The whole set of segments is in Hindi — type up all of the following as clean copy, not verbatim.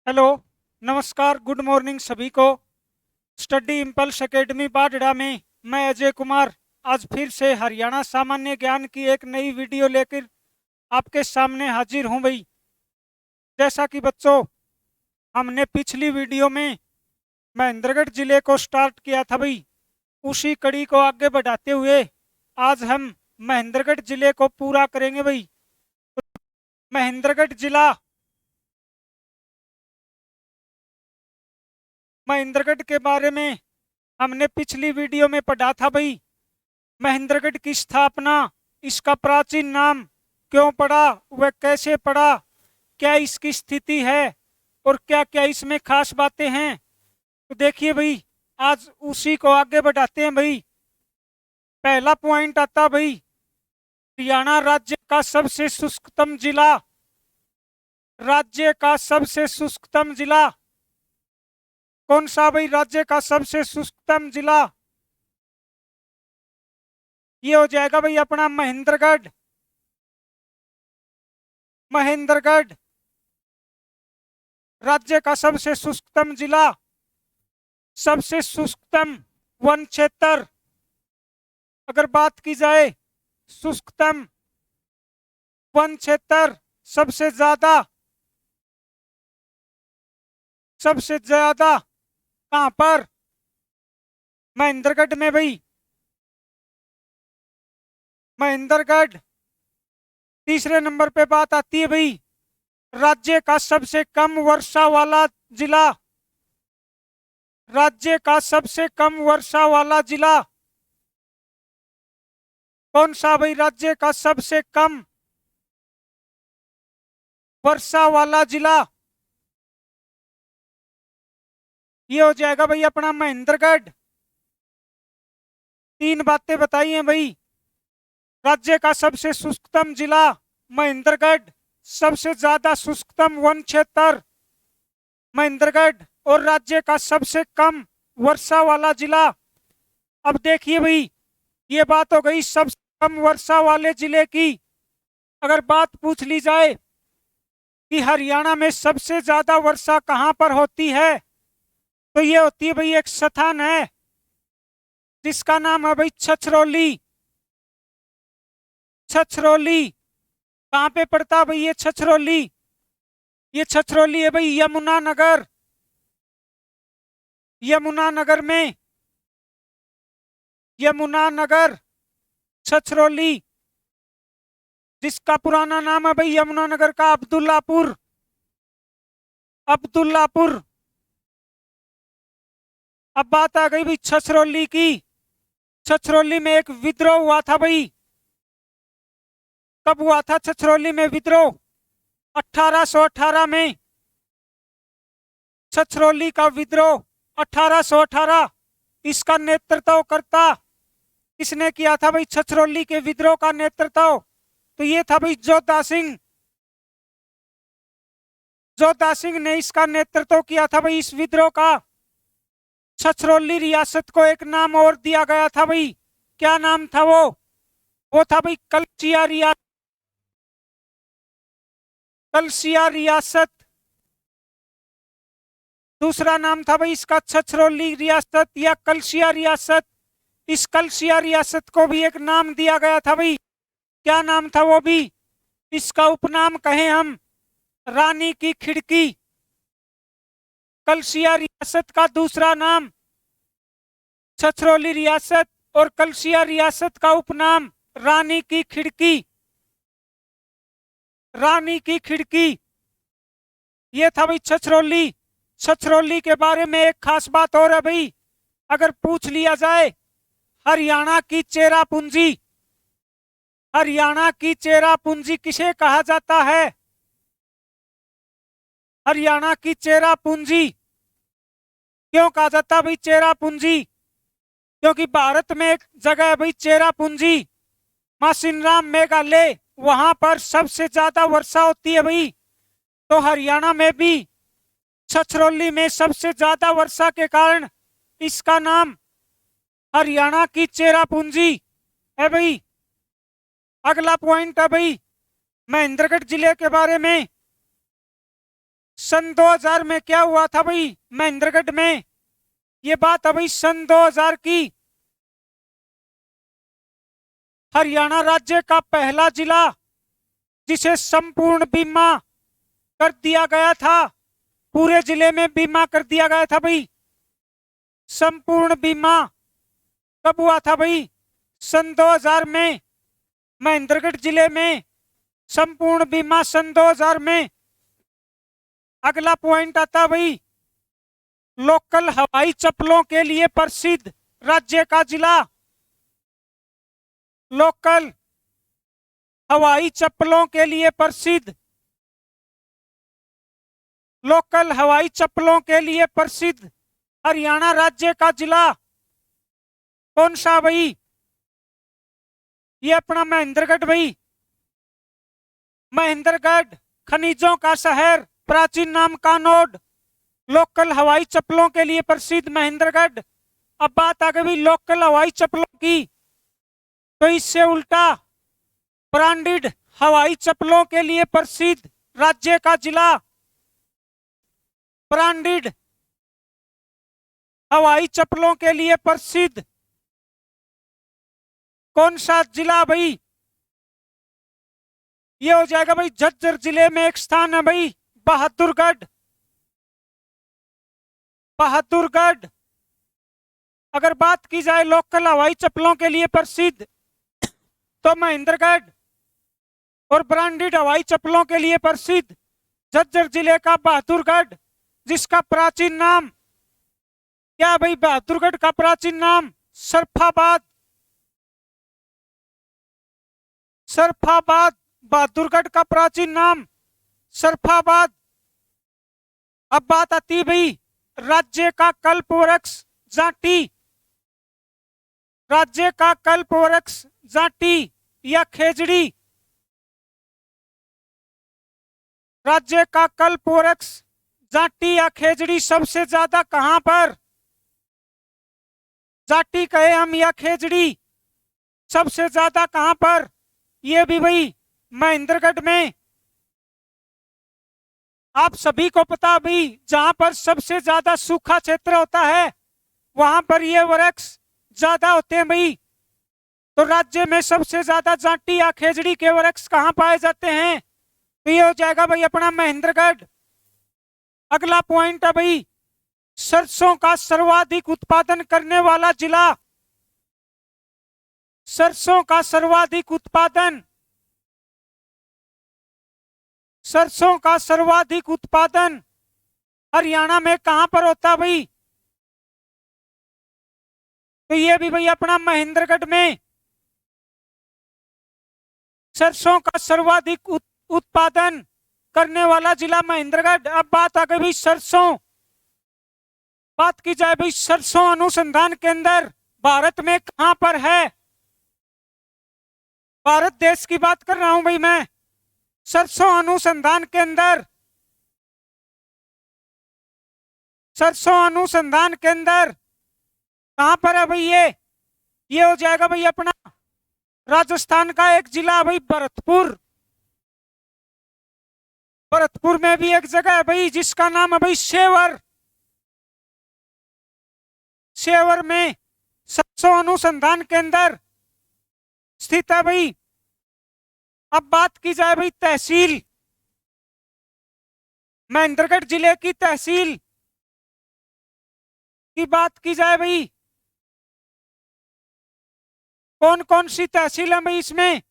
हेलो, नमस्कार, गुड मॉर्निंग सभी को। स्टडी इम्पल्स एकेडमी बाडड़ा में मैं अजय कुमार आज फिर से हरियाणा सामान्य ज्ञान की एक नई वीडियो लेकर आपके सामने हाजिर हूं भाई। जैसा कि बच्चों, हमने पिछली वीडियो में महेंद्रगढ़ जिले को स्टार्ट किया था भाई। उसी कड़ी को आगे बढ़ाते हुए आज हम महेंद्रगढ़ जिले को पूरा करेंगे भाई। महेंद्रगढ़ जिला महेंद्रगढ़ के बारे में हमने पिछली वीडियो में पढ़ा था भाई। महेंद्रगढ़ की स्थापना, इसका प्राचीन नाम क्यों पड़ा, वह कैसे पड़ा, क्या इसकी स्थिति है और क्या क्या इसमें खास बातें हैं। तो देखिए भाई, आज उसी को आगे बढ़ाते हैं भाई। पहला पॉइंट आता भाई, हरियाणा राज्य का सबसे शुष्कतम जिला। राज्य का सबसे शुष्कतम जिला कौन सा भाई? राज्य का सबसे शुष्कतम जिला ये हो जाएगा भाई अपना महेंद्रगढ़। महेंद्रगढ़ राज्य का सबसे शुष्कतम जिला। सबसे शुष्कतम वन क्षेत्र अगर बात की जाए, शुष्कतम वन क्षेत्र सबसे ज्यादा कहां पर? महेंद्रगढ़ में भाई। महेंद्रगढ़। तीसरे नंबर पे बात आती है भाई, राज्य का सबसे कम वर्षा वाला जिला। राज्य का सबसे कम वर्षा वाला जिला कौन सा भाई? राज्य का सबसे कम वर्षा वाला जिला ये हो जाएगा भाई अपना महेंद्रगढ़। तीन बातें बताई हैं भाई। राज्य का सबसे शुष्कतम जिला महेंद्रगढ़, सबसे ज्यादा शुष्कतम वन क्षेत्र महेंद्रगढ़ और राज्य का सबसे कम वर्षा वाला जिला। अब देखिए भाई, ये बात हो गई सबसे कम वर्षा वाले जिले की। अगर बात पूछ ली जाए कि हरियाणा में सबसे ज्यादा वर्षा कहां पर होती है, तो ये होती है भाई, एक स्थान है जिसका नाम है भाई छछरौली। छछरौली कहां पे पड़ता है भाई ये छछरौली? ये छछरौली है भाई यमुनानगर। यमुनानगर में, यमुनानगर छछरौली, जिसका पुराना नाम है भाई यमुनानगर का अब्दुल्लापुर। अब्दुल्लापुर। अब बात आ गई भाई छछरौली की। छछरौली में एक विद्रोह हुआ था भाई। कब हुआ था छछरौली में विद्रोह? 1818 में। छछरौली का विद्रोह 1818। इसका नेतृत्व करता किसने किया था भाई? छछरौली के विद्रोह का नेतृत्व तो ये था भाई जोधा सिंह। जोधा सिंह ने इसका नेतृत्व किया था भाई इस विद्रोह का। छछरौली रियासत को एक नाम और दिया गया था भाई। क्या नाम था वो था भाई कलसिया रियासत। कलसिया रियासत दूसरा नाम था भाई इसका, छछरौली रियासत या कलसिया रियासत। इस कलसिया रियासत को भी एक नाम दिया गया था भाई। क्या नाम था वो भी? इसका उपनाम कहें हम रानी की खिड़की। कलसिया रियासत का दूसरा नाम छछरौली रियासत और कलसिया रियासत का उपनाम रानी की खिड़की। रानी की खिड़की ये था भाई छछरौली। छछरौली के बारे में एक खास बात और है भाई। अगर पूछ लिया जाए हरियाणा की चेरापूंजी, हरियाणा की चेरापूंजी किसे कहा जाता है? हरियाणा की चेरापूंजी क्यों कहा जाता है भाई चेरापूंजी? क्योंकि भारत में एक जगह है भाई चेरापूंजी, मासिनराम मेघालय, वहां पर सबसे ज्यादा वर्षा होती है भाई। तो हरियाणा में भी छछरौली में सबसे ज्यादा वर्षा के कारण इसका नाम हरियाणा की चेरापूंजी है भाई। अगला पॉइंट है भाई महेंद्रगढ़ जिले के बारे में। सन 2000 में क्या हुआ था भाई महेंद्रगढ़ में, ये बात है भाई सन 2000 की। हरियाणा राज्य का पहला जिला जिसे संपूर्ण बीमा कर दिया गया था, पूरे जिले में बीमा कर दिया गया था भाई। संपूर्ण बीमा कब हुआ था भाई? सन 2000 में महेंद्रगढ़ जिले में संपूर्ण बीमा सन 2000 में। अगला पॉइंट आता भाई, लोकल हवाई चप्पलों के लिए प्रसिद्ध राज्य का जिला। लोकल हवाई चप्पलों के लिए प्रसिद्ध, लोकल हवाई चप्पलों के लिए प्रसिद्ध हरियाणा राज्य का जिला कौन सा भाई? ये अपना महेंद्रगढ़ भाई। महेंद्रगढ़ खनिजों का शहर, प्राचीन नाम कानोड, लोकल हवाई चप्पलों के लिए प्रसिद्ध महेंद्रगढ़। अब बात आ गई लोकल हवाई चप्पलों की, तो इससे उल्टा ब्रांडेड हवाई चप्पलों के लिए प्रसिद्ध राज्य का जिला। ब्रांडेड हवाई चप्पलों के लिए प्रसिद्ध कौन सा जिला भाई? ये हो जाएगा भाई झज्जर जिले में एक स्थान है भाई बहादुरगढ़। बहादुरगढ़। अगर बात की जाए लोकल हवाई चप्पलों के लिए प्रसिद्ध, तो महेंद्रगढ़, और ब्रांडेड हवाई चप्पलों के लिए प्रसिद्ध झज्जर जिले का बहादुरगढ़, जिसका प्राचीन नाम क्या भाई? बहादुरगढ़ का प्राचीन नाम सरफाबाद। सरफाबाद, बहादुरगढ़ का प्राचीन नाम सरफाबाद। अब बात आती भाई राज्य का कल्प वृक्ष जाटी। राज्य का कल्प वृक्ष जाटी या खेजड़ी। राज्य का कल्प वृक्ष जाटी या खेजड़ी सबसे ज्यादा कहां पर? जाटी कहे हम या खेजड़ी, सबसे ज्यादा कहां पर? ये भी भाई महेंद्रगढ़ में। आप सभी को पता भाई जहां पर सबसे ज्यादा सूखा क्षेत्र होता है वहां पर ये वृक्ष ज्यादा होते हैं भाई। तो राज्य में सबसे ज्यादा जाटी या खेजड़ी के वृक्ष कहां पाए जाते हैं? तो ये हो जाएगा भाई अपना महेंद्रगढ़। अगला पॉइंट है भाई सरसों का सर्वाधिक उत्पादन करने वाला जिला। सरसों का सर्वाधिक उत्पादन, सरसों का सर्वाधिक उत्पादन हरियाणा में कहां पर होता भाई? तो ये भी भाई अपना महेंद्रगढ़ में। सरसों का सर्वाधिक उत्पादन करने वाला जिला महेंद्रगढ़। अब बात आ गई भाई सरसों। बात की जाए भाई सरसों अनुसंधान केंद्र भारत में कहां पर है? भारत देश की बात कर रहा हूं भाई मैं। सरसों अनुसंधान केंद्र, सरसों अनुसंधान केंद्र कहां पर है भाई? ये हो जाएगा भाई अपना राजस्थान का एक जिला भाई भरतपुर। भरतपुर में भी एक जगह है भाई जिसका नाम है भाई शेवर। शेवर में सरसों अनुसंधान केंद्र स्थित है भाई। अब बात की जाए भाई तहसील, महेंद्रगढ़ जिले की तहसील की बात की जाए भाई, कौन कौन सी तहसील है भाई इसमें?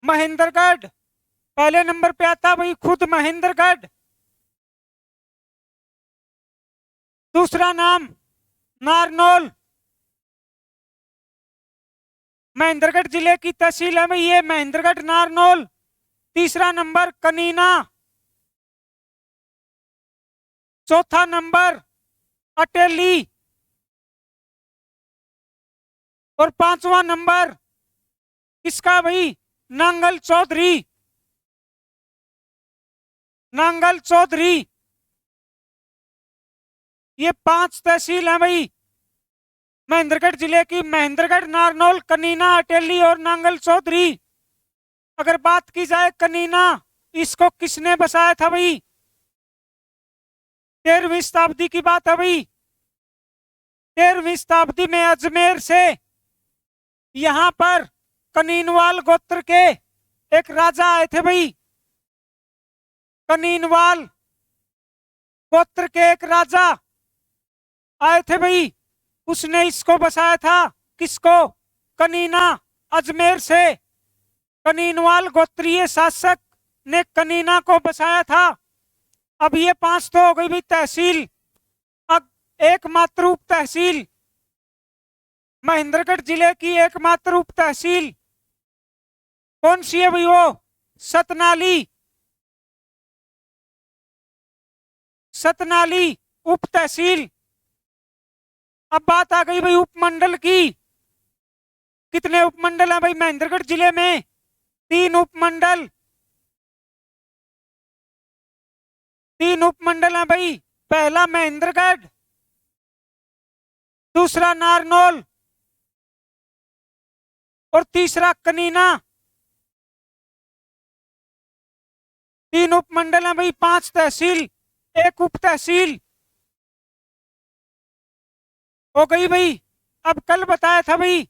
महेंद्रगढ़ पहले नंबर पे आता भाई खुद महेंद्रगढ़। दूसरा नाम नारनौल, महेंद्रगढ़ जिले की तहसील है भाई ये महेंद्रगढ़ नारनौल। तीसरा नंबर कनीना, चौथा नंबर अटेली, और पांचवा नंबर किसका भाई? नांगल चौधरी। नांगल चौधरी। ये 5 तहसील है भाई महेंद्रगढ़ जिले की। महेंद्रगढ़, नारनौल, कनीना, अटेली और नांगल चौधरी। अगर बात की जाए कनीना, इसको किसने बसाया था भाई? 13वीं शताब्दी की बात है भाई। 13वीं शताब्दी में अजमेर से यहां पर कनीनवाल गोत्र के एक राजा आए थे भाई। कनीनवाल गोत्र के एक राजा आए थे भाई। उसने इसको बसाया था। किसको? कनीना। अजमेर से कनीनवाल गोत्रीय शासक ने कनीना को बसाया था। अब ये 5 तो हो गई भाई तहसील। अब एकमात्र उप तहसील, महेंद्रगढ़ जिले की एकमात्र उप तहसील कौन सी है भाई? वो सतनाली। सतनाली उप तहसील। अब बात आ गई भाई उपमंडल की। कितने उपमंडल हैं भाई महेंद्रगढ़ जिले में? 3 उपमंडल। 3 उपमंडल हैं भाई। पहला महेंद्रगढ़, दूसरा नारनौल और तीसरा कनीना। 3 उपमंडल हैं भाई, 5 तहसील, 1 उप तहसील हो गई भाई। अब कल बताया था भाई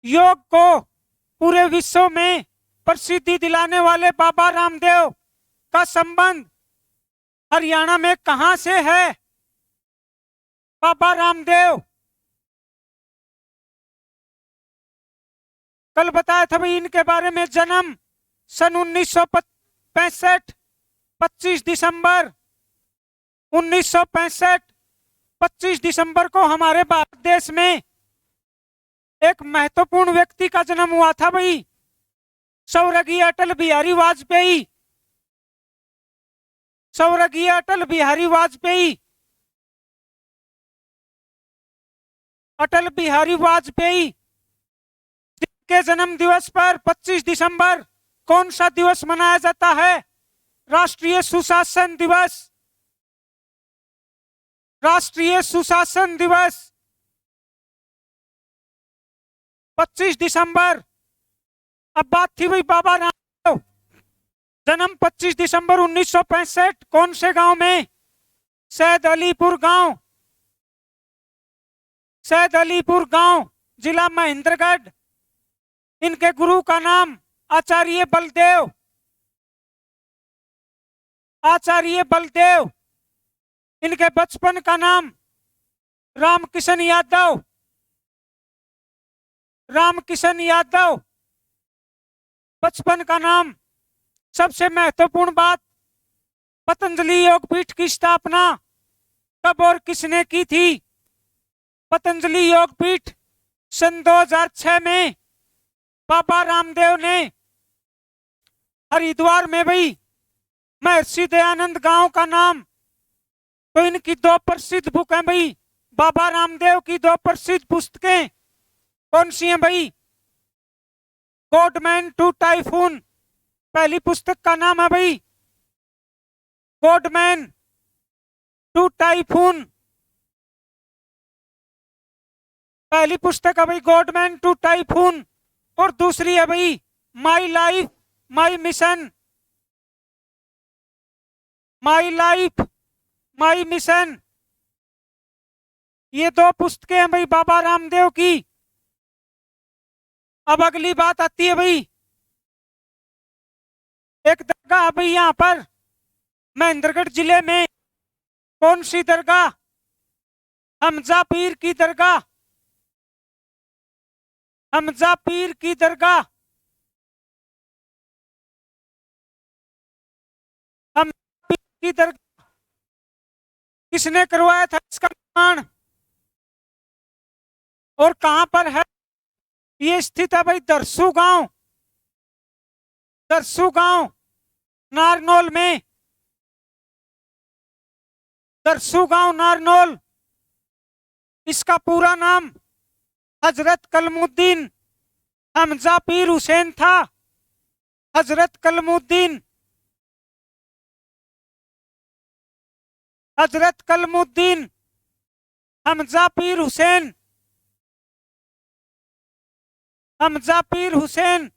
योग को पूरे विश्व में प्रसिद्धि दिलाने वाले बाबा रामदेव का संबंध हरियाणा में कहां से है? बाबा रामदेव कल बताया था भाई इनके बारे में। जन्म सन 1965, 25 दिसंबर 1965, 25 दिसंबर को हमारे भारत देश में एक महत्वपूर्ण व्यक्ति का जन्म हुआ था भाई। स्वर्गीय अटल बिहारी वाजपेयी। स्वर्गीय अटल बिहारी वाजपेयी। अटल बिहारी वाजपेयी जिनके जन्म दिवस पर 25 दिसंबर कौन सा दिवस मनाया जाता है? राष्ट्रीय सुशासन दिवस। राष्ट्रीय सुशासन दिवस 25 दिसंबर। अब बात थी भाई बाबा रामदेव। जन्म 25 दिसंबर 1965 कौन से गांव में? सैद अलीपुर गांव। सैद अलीपुर गांव, जिला महेंद्रगढ़। इनके गुरु का नाम आचार्य बलदेव। आचार्य बलदेव। इनके बचपन का नाम रामकिशन यादव। रामकिशन यादव बचपन का नाम। सबसे महत्वपूर्ण बात, पतंजलि योगपीठ की स्थापना कब और किसने की थी? पतंजलि योगपीठ सन 2006 में बाबा रामदेव ने हरिद्वार में भाई महर्षि दयानंद गांव का नाम। तो इनकी 2 प्रसिद्ध बुक हैं भाई। बाबा रामदेव की 2 प्रसिद्ध पुस्तकें कौन सी हैं भाई? गॉडमैन टू टाइफून, पहली पुस्तक का नाम है भाई गॉडमैन टू टाइफून। पहली पुस्तक है भाई गॉडमैन टू टाइफून और दूसरी है भाई my life my mission. My life my mission. ये 2 पुस्तकें हैं भाई बाबा रामदेव की। अब अगली बात आती है भाई, एक दरगाह है भाई यहां पर महेंद्रगढ़ जिले में। कौन सी दरगाह? हमजा पीर की दरगाह। हमजा पीर की दरगाह। हमजा पीर की दरगाह किसने करवाया था इसका निर्माण और कहां पर है? ये स्थित है भाई दरसू गांव। दरसू गांव नारनौल में। दरसू गांव नारनौल। इसका पूरा नाम हजरत कलमुद्दीन हमजा पीर हुसैन था। हजरत कलमुद्दीन। हजरत कलमुद्दीन हमजा पीर हुसैन। हमजा पीर हुसैन।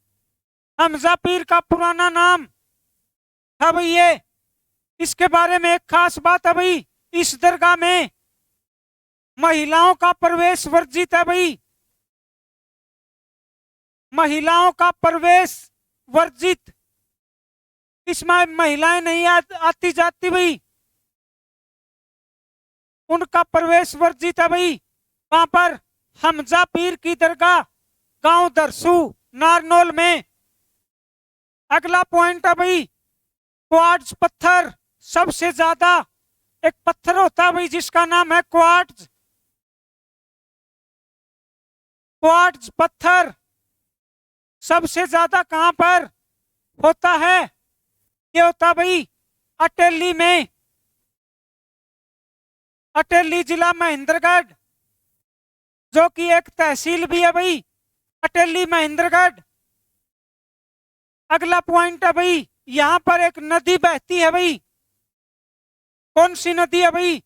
हमजा पीर का पुराना नाम था भाई ये। इसके बारे में एक खास बात है भाई, इस दरगाह में महिलाओं का प्रवेश वर्जित है भाई, महिलाओं का प्रवेश वर्जित। इसमें महिलाएं नहीं आती जाती भाई, उनका प्रवेश वर्जित है भाई। वहां पर हमजा पीर की दरगाह, गांव दरसू, नारनौल में। अगला पॉइंट है भाई, क्वार्ट्ज पत्थर। सबसे ज्यादा एक पत्थर होता है भाई जिसका नाम है क्वार्ट्ज। क्वार्ट्ज पत्थर सबसे ज्यादा कहां पर होता है? ये होता है भाई अटेली में, अटेली जिला महेंद्रगढ़, जो कि एक तहसील भी है भाई, अटेली महेंद्रगढ़। अगला पॉइंट है भाई, यहां पर एक नदी बहती है भाई। कौन सी नदी है भाई?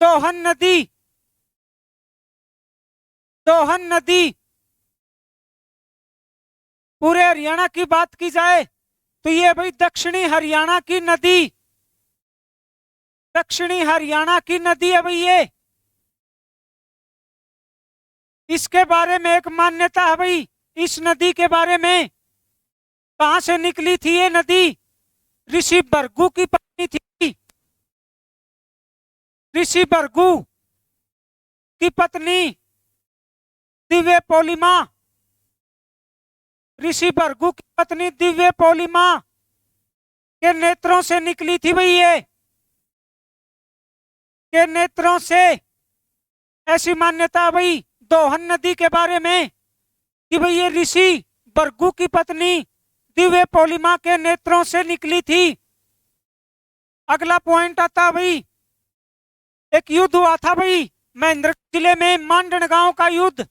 दोहन नदी। दोहन नदी। पूरे हरियाणा की बात की जाए तो ये भाई दक्षिणी हरियाणा की नदी, दक्षिणी हरियाणा की नदी है भाई ये। इसके बारे में एक मान्यता है भाई, इस नदी के बारे में। कहां से निकली थी ये नदी? ऋषि भृगु की पत्नी थी, ऋषि भृगु की पत्नी दिव्य पोलिमा, ऋषि भृगु की पत्नी दिव्य पोलिमा के नेत्रों से निकली थी भाई ये, के नेत्रों से। ऐसी मान्यता भाई दोहन नदी के बारे में कि भाई ये ऋषि भृगु की पत्नी दिव्य पोलिमा के नेत्रों से निकली थी। अगला पॉइंट आता भाई, एक युद्ध हुआ था भाई महेंद्रगढ़ जिले में, मांडन गांव का युद्ध।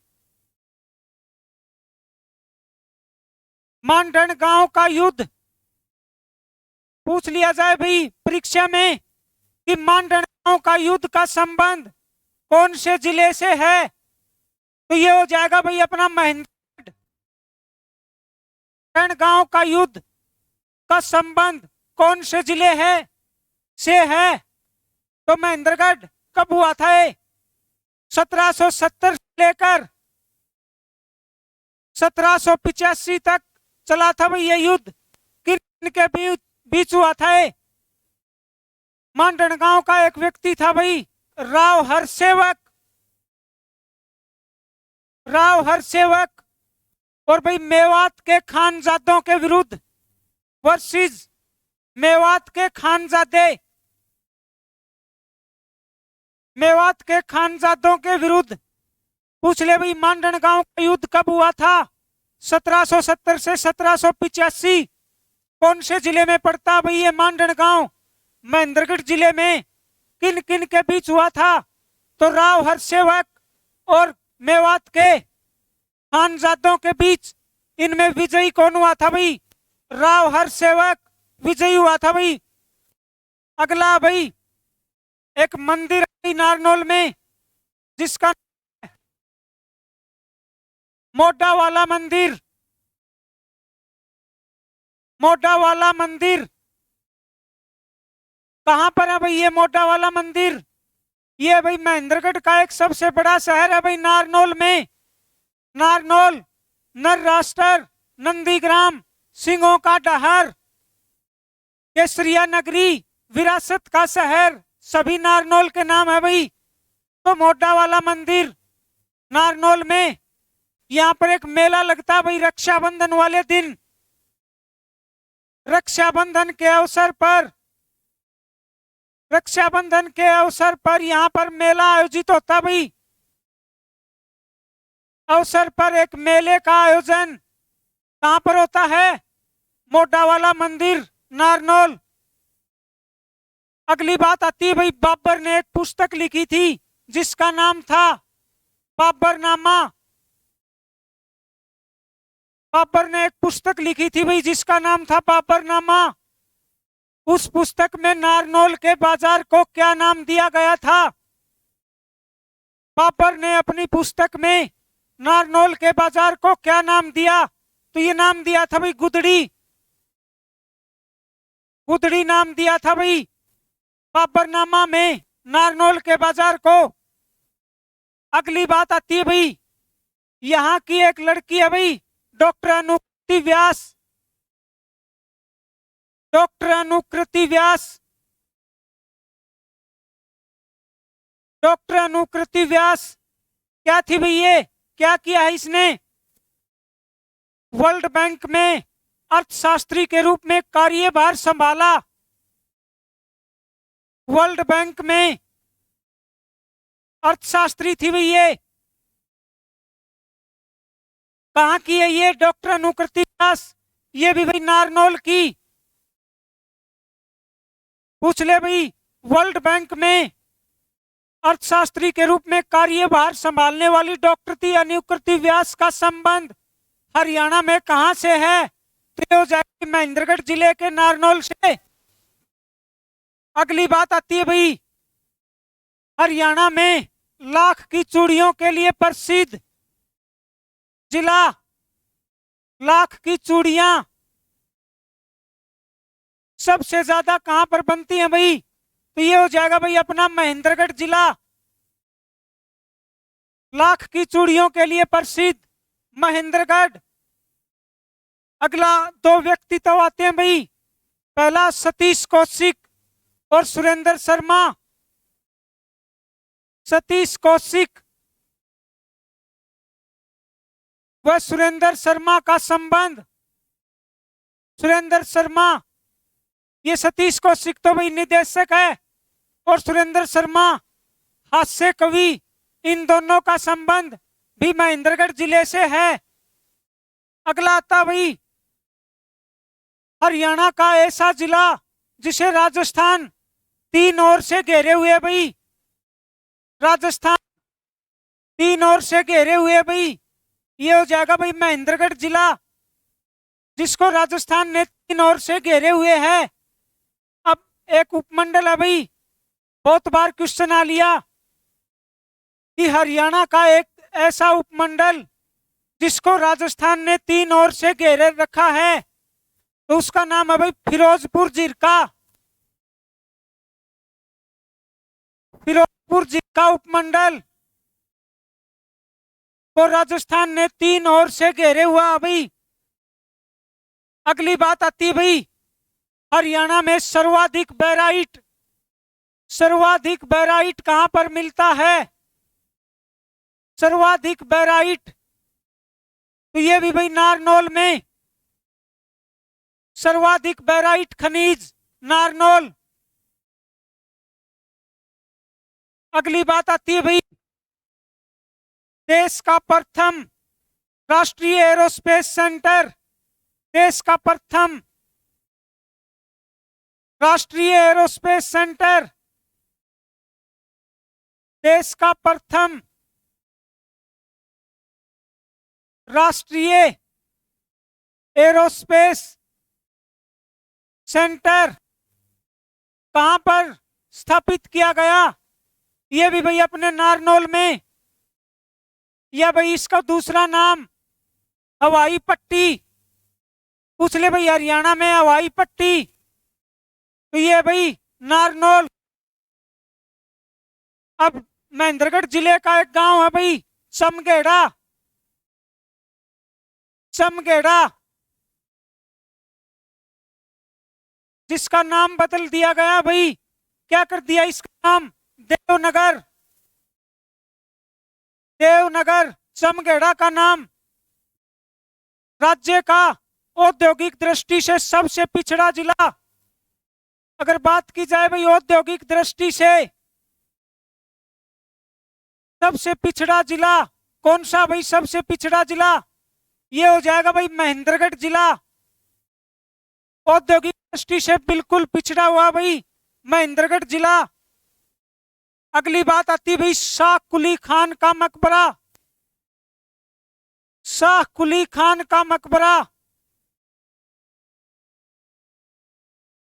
मांडन गांव का युद्ध पूछ लिया जाए भाई परीक्षा में कि मांडन गांव का युद्ध का संबंध कौन से जिले से है, तो ये हो जाएगा भाई अपना महेंद्रगढ़। गांव का युद्ध का संबंध कौन से जिले से है, तो महेंद्रगढ़। कब हुआ था ये? 1770 से लेकर 1785 तक चला था भाई ये युद्ध। किन के बीच हुआ था ये? मांडन गांव का एक व्यक्ति था भाई राव हरसेवक, राव हरसेवक, और भाई मेवात के खानजादों के विरुद्ध वर्सेस मेवात के खानजादे, मेवात के खानजादों के विरुद्ध। पूछ ले भाई मांडन गांव का युद्ध कब हुआ था? 1770 से 1785। कौन से जिले में पड़ता भाई ये मांडन गांव? महेंद्रगढ़ जिले में। किन किन के बीच हुआ था? तो राव हरसेवक और मेवात के खानजादों के बीच। इनमें विजयी कौन हुआ था भाई? राव हरसेवक विजयी हुआ था भाई। अगला भाई, एक मंदिर है नारनौल में जिसका मोटा वाला मंदिर। मोटा वाला मंदिर कहां पर है भाई ये मोटा वाला मंदिर? ये भाई महेंद्रगढ़ का एक सबसे बड़ा शहर है भाई नारनौल में। नारनौल नर राष्ट्र, नंदीग्राम, सिंहों का डहर, केसरिया नगरी, विरासत का शहर, सभी नारनौल के नाम है भाई। तो मोटा वाला मंदिर नारनौल में, यहाँ पर एक मेला लगता भाई रक्षाबंधन वाले दिन। रक्षाबंधन के अवसर पर, रक्षाबंधन के अवसर पर यहाँ पर मेला आयोजित होता भाई। अवसर पर एक मेले का आयोजन कहां पर होता है? मोटा वाला मंदिर नारनौल। अगली बात आती है भाई, बाबर ने एक पुस्तक लिखी थी जिसका नाम था बाबरनामा। बाबर ने एक पुस्तक लिखी थी भाई जिसका नाम था बाबरनामा। उस पुस्तक में नारनौल के बाजार को क्या नाम दिया गया था? बाबर ने अपनी पुस्तक में नारनौल के बाजार को क्या नाम दिया? तो ये नाम दिया था भाई गुदड़ी। कुदड़ी नाम दिया था भाई बाबरनामा में नारनौल के बाजार को। अगली बात आती है भाई, यहाँ की एक लड़की है भाई डॉक्टर अनुकृति व्यास। डॉक्टर अनुकृति व्यास, डॉक्टर अनुकृति व्यास क्या थी भाई ये, क्या किया है इसने? वर्ल्ड बैंक में अर्थशास्त्री के रूप में कार्यभार संभाला। वर्ल्ड बैंक में अर्थशास्त्री थी भाई ये। कहाँ की है ये डॉक्टर अनुकृति व्यास? ये भी भाई नारनौल की। पूछ ले भाई, वर्ल्ड बैंक में अर्थशास्त्री के रूप में कार्यभार संभालने वाली डॉक्टर अनुकृति व्यास का संबंध हरियाणा में कहां से है? तो जाएगी महेंद्रगढ़ जिले के नारनौल से। अगली बात आती है भाई, हरियाणा में लाख की चूड़ियों के लिए प्रसिद्ध जिला, लाख की चूड़ियां सबसे ज्यादा कहां पर बनती हैं भाई? तो ये हो जाएगा भाई अपना महेंद्रगढ़ जिला, लाख की चूड़ियों के लिए प्रसिद्ध महेंद्रगढ़। अगला दो व्यक्तित्व आते हैं भाई, पहला सतीश कौशिक और सुरेंद्र शर्मा। सतीश कौशिक व सुरेंद्र शर्मा का संबंध। सुरेंद्र शर्मा, ये सतीश कौशिक तो भाई निदेशक है और सुरेंद्र शर्मा हास्य कवि। इन दोनों का संबंध भी महेंद्रगढ़ जिले से है। अगला आता भाई, हरियाणा का ऐसा जिला जिसे राजस्थान तीन ओर से घेरे हुए भाई, राजस्थान तीन ओर से घेरे हुए भाई, ये हो जाएगा भाई महेंद्रगढ़ जिला, जिसको राजस्थान ने तीन ओर से घेरे हुए है। अब एक उपमंडल है भाई, बहुत बार क्वेश्चन आ लिया कि हरियाणा का एक ऐसा उपमंडल जिसको राजस्थान ने तीन ओर से घेरे रखा है, तो उसका नाम है भाई फिरोजपुर जिरका। फिरोजपुर जिरका उपमंडल को राजस्थान ने तीन ओर से घेरे हुआ भाई। अगली बात आती है भाई, हरियाणा में सर्वाधिक बैराइट, सर्वाधिक बैराइट कहां पर मिलता है? सर्वाधिक बैराइट, तो ये भी भाई नारनौल में। सर्वाधिक बैराइट खनिज नारनौल। अगली बात आती है भाई, देश का प्रथम राष्ट्रीय एरोस्पेस सेंटर, देश का प्रथम राष्ट्रीय एरोस्पेस सेंटर, देश का प्रथम राष्ट्रीय एरोस्पेस सेंटर कहां पर स्थापित किया गया? ये भी भाई अपने नारनौल में। या भाई इसका दूसरा नाम हवाई पट्टी। पूछ ले भाई हरियाणा में हवाई पट्टी, तो ये भाई नारनौल। अब महेंद्रगढ़ जिले का एक गांव है भाई समगेड़ा, समगेड़ा, जिसका नाम बदल दिया गया भाई, क्या कर दिया इसका नाम? देवनगर। देवनगर समगेड़ा का नाम। राज्य का औद्योगिक दृष्टि से सबसे पिछड़ा जिला, अगर बात की जाए भाई औद्योगिक दृष्टि से सबसे पिछड़ा जिला कौन सा भाई? सबसे पिछड़ा जिला ये हो जाएगा भाई महेंद्रगढ़ जिला। औद्योगिक दृष्टि से बिल्कुल पिछड़ा हुआ भाई महेंद्रगढ़ जिला। अगली बात आती है भाई शाह कुली खान का मकबरा। शाह कुली खान का मकबरा,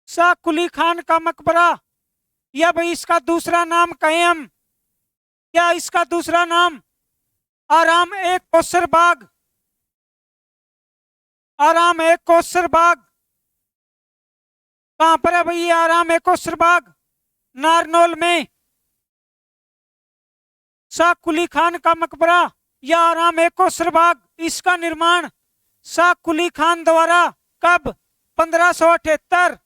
शाह कुली खान का मकबरा, या भाई इसका दूसरा नाम कहें हम, क्या इसका दूसरा नाम? आराम एक कौसर बाग, आराम एक कौसर बाग। कहां पर है भाई ये आराम एकोस्त्र बाग? नारनौल में। शाह कुली खान का मकबरा या आराम एकोस्त्र बाग, इसका निर्माण शाह कुली खान द्वारा कब? 1578।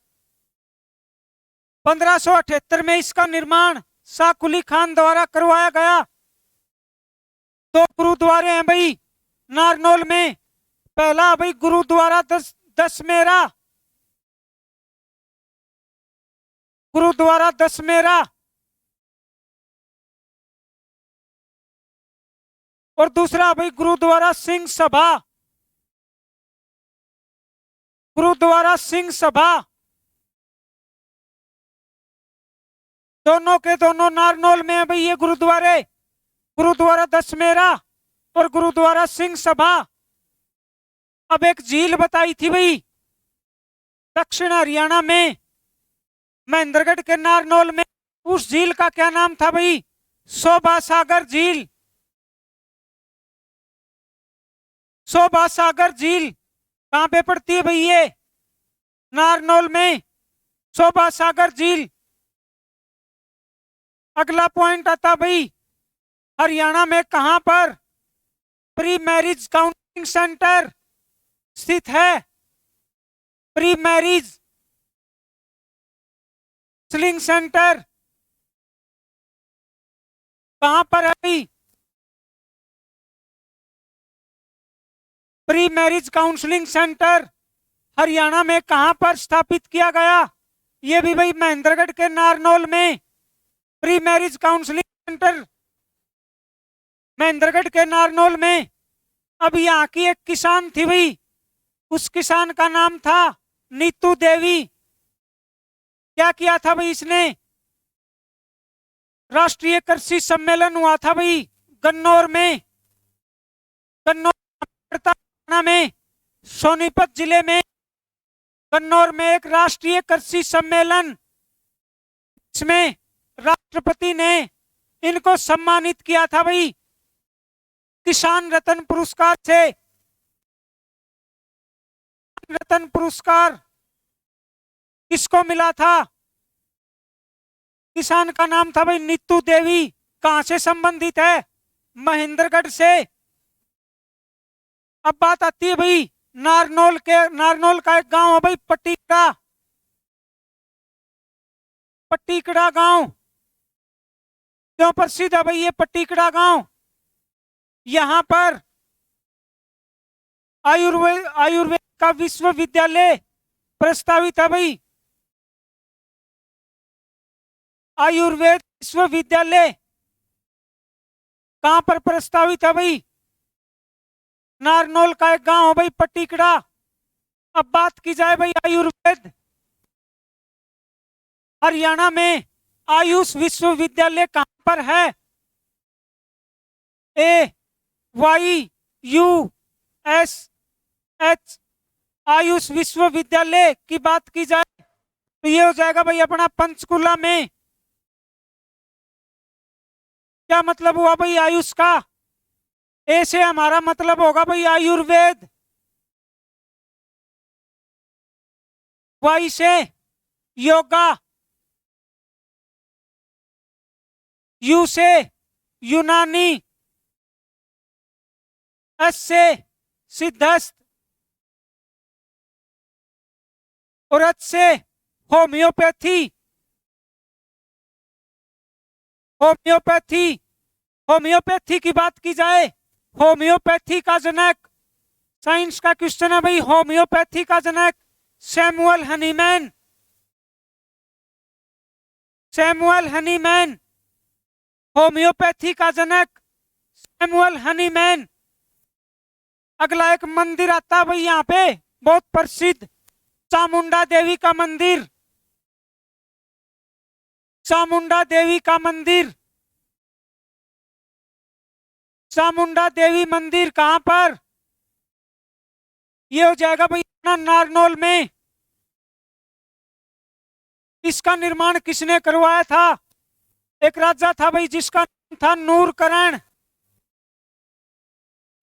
1578 में इसका निर्माण शाह कुली खान द्वारा करवाया गया। दो गुरुद्वारे हैं भाई नारनौल में। पहला भाई गुरुद्वारा दसमेरा, गुरुद्वारा दसमेरा, और दूसरा भाई गुरुद्वारा सिंह सभा, गुरुद्वारा सिंह सभा। दोनों के दोनों नारनौल में है भाई ये गुरुद्वारे, गुरुद्वारा दसमेरा और गुरुद्वारा सिंह सभा। अब एक झील बताई थी भाई दक्षिण हरियाणा में, महेंद्रगढ़ के नारनौल में, उस झील का क्या नाम था भाई? शोभा सागर झील। शोभा सागर झील कहां पे पड़ती है भाई ये? नारनौल में, शोभा सागर झील। अगला पॉइंट आता भाई हरियाणा में कहां पर प्री मैरिज काउंसलिंग सेंटर स्थित है? प्री मैरिज काउंसलिंग सेंटर कहां पर है भाई? Pre marriage counselling centre Haryana में कहां पर स्थापित किया गया? यह भी भाई महेंद्रगढ़ के नारनौल में। Pre marriage counselling centre Mahendragarh के नारनौल में। अब यहाँ की एक किसान थी भाई, उस किसान का नाम था नीतू देवी। क्या किया था भाई इसने? राष्ट्रीय कृषि सम्मेलन हुआ था भाई गन्नौर में, गन्नौर में, सोनीपत जिले में गन्नौर में एक राष्ट्रीय कृषि सम्मेलन, इसमें राष्ट्रपति ने इनको सम्मानित किया था भाई किसान रत्न पुरस्कार से। रत्न पुरस्कार किसको मिला था? किसान का नाम था भाई नीतू देवी। कहां से संबंधित है? महेंद्रगढ़ से। अब बात आती है भाई नारनौल का एक गांव है भाई पट्टीकड़ा। पट्टीकड़ा गांव क्यों प्रसिद्ध है भाई ये पट्टीकड़ा गांव? यहां पर आयुर्वेद का विश्वविद्यालय प्रस्तावित है भाई। आयुर्वेद विश्वविद्यालय कहां पर प्रस्तावित है भाई? नारनौल का एक गांव है भाई पट्टीकड़ा। अब बात की जाए भाई आयुर्वेद, हरियाणा में आयुष विश्वविद्यालय कहां पर है? AYUSH आयुष विश्वविद्यालय की बात की जाए तो ये हो जाएगा भाई अपना पंचकुला में। क्या मतलब हुआ भाई आयुष का? ए से हमारा मतलब होगा भाई आयुर्वेद, वाई से योगा, यू से यूनानी, एस से सिद्धस्त और एच से होम्योपैथी। होम्योपैथी होम्योपैथी की बात की जाए, होम्योपैथी का जनक, साइंस का क्वेश्चन है भाई, होम्योपैथी का जनक Samuel Hahnemann. Samuel Hahnemann homeopathy का जनक सैमुअल हनीमैन। अगला एक मंदिर आता है भाई यहाँ पे बहुत प्रसिद्ध, चामुंडा देवी का मंदिर। चामुंडा देवी का मंदिर, चामुंडा देवी मंदिर कहां पर? ये हो जाएगा भाई नारनौल में। इसका निर्माण किसने करवाया था? एक राजा था भाई जिसका नाम था नूरकरण।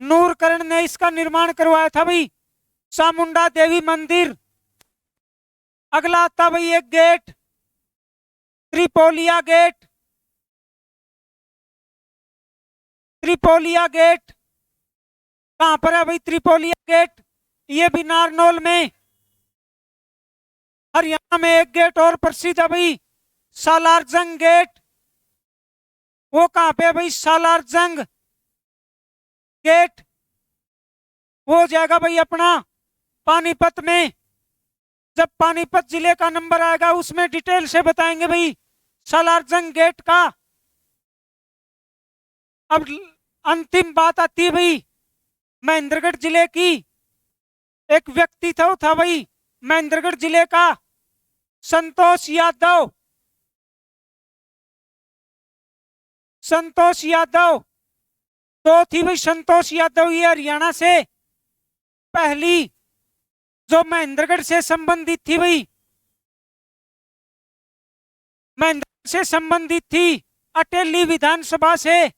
नूरकरण ने इसका निर्माण करवाया था भाई चामुंडा देवी मंदिर। अगला आता भाई एक gate, Tripolia gate. Tripolia gate कहां पर है भाई? त्रिपोलिया गेट ये भी नारनौल में, हरियाणा में। एक गेट और प्रसिद्ध है भाई, सालार जंग गेट। वो कहां पे है भाई? सालार जंग गेट वो हो जाएगा भाई अपना पानीपत में। जब पानीपत जिले का नंबर आएगा उसमें डिटेल से बताएंगे भाई सालार जंग गेट का। अब अंतिम बात आती है भाई महेंद्रगढ़ जिले की। एक व्यक्ति था, वो था भाई महेंद्रगढ़ जिले का संतोष यादव। संतोष यादव तो थी भाई संतोष यादव, ये हरियाणा से पहली जो महेंद्रगढ़ से संबंधित थी भाई, महेंद्रगढ़ से संबंधित थी, अटेली विधानसभा से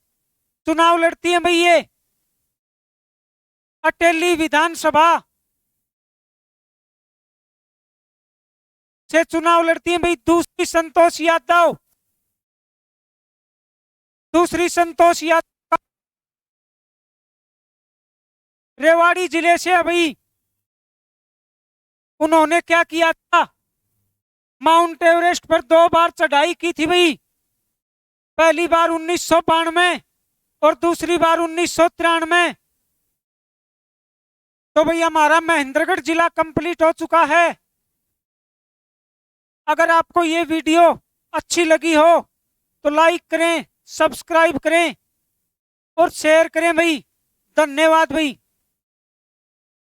चुनाव लड़ती है भाई ये। अटेली विधानसभा से चुनाव लड़ती है भाई दूसरी संतोष यादव। दूसरी संतोष यादव रेवाड़ी जिले से है भाई। उन्होंने क्या किया था? माउंट एवरेस्ट पर 2 बार चढ़ाई की थी भाई। पहली बार 1992 और दूसरी बार 1993। तो भाई हमारा महेंद्रगढ़ जिला कंप्लीट हो चुका है। अगर आपको ये वीडियो अच्छी लगी हो तो लाइक करें, सब्सक्राइब करें और शेयर करें भाई। धन्यवाद भाई।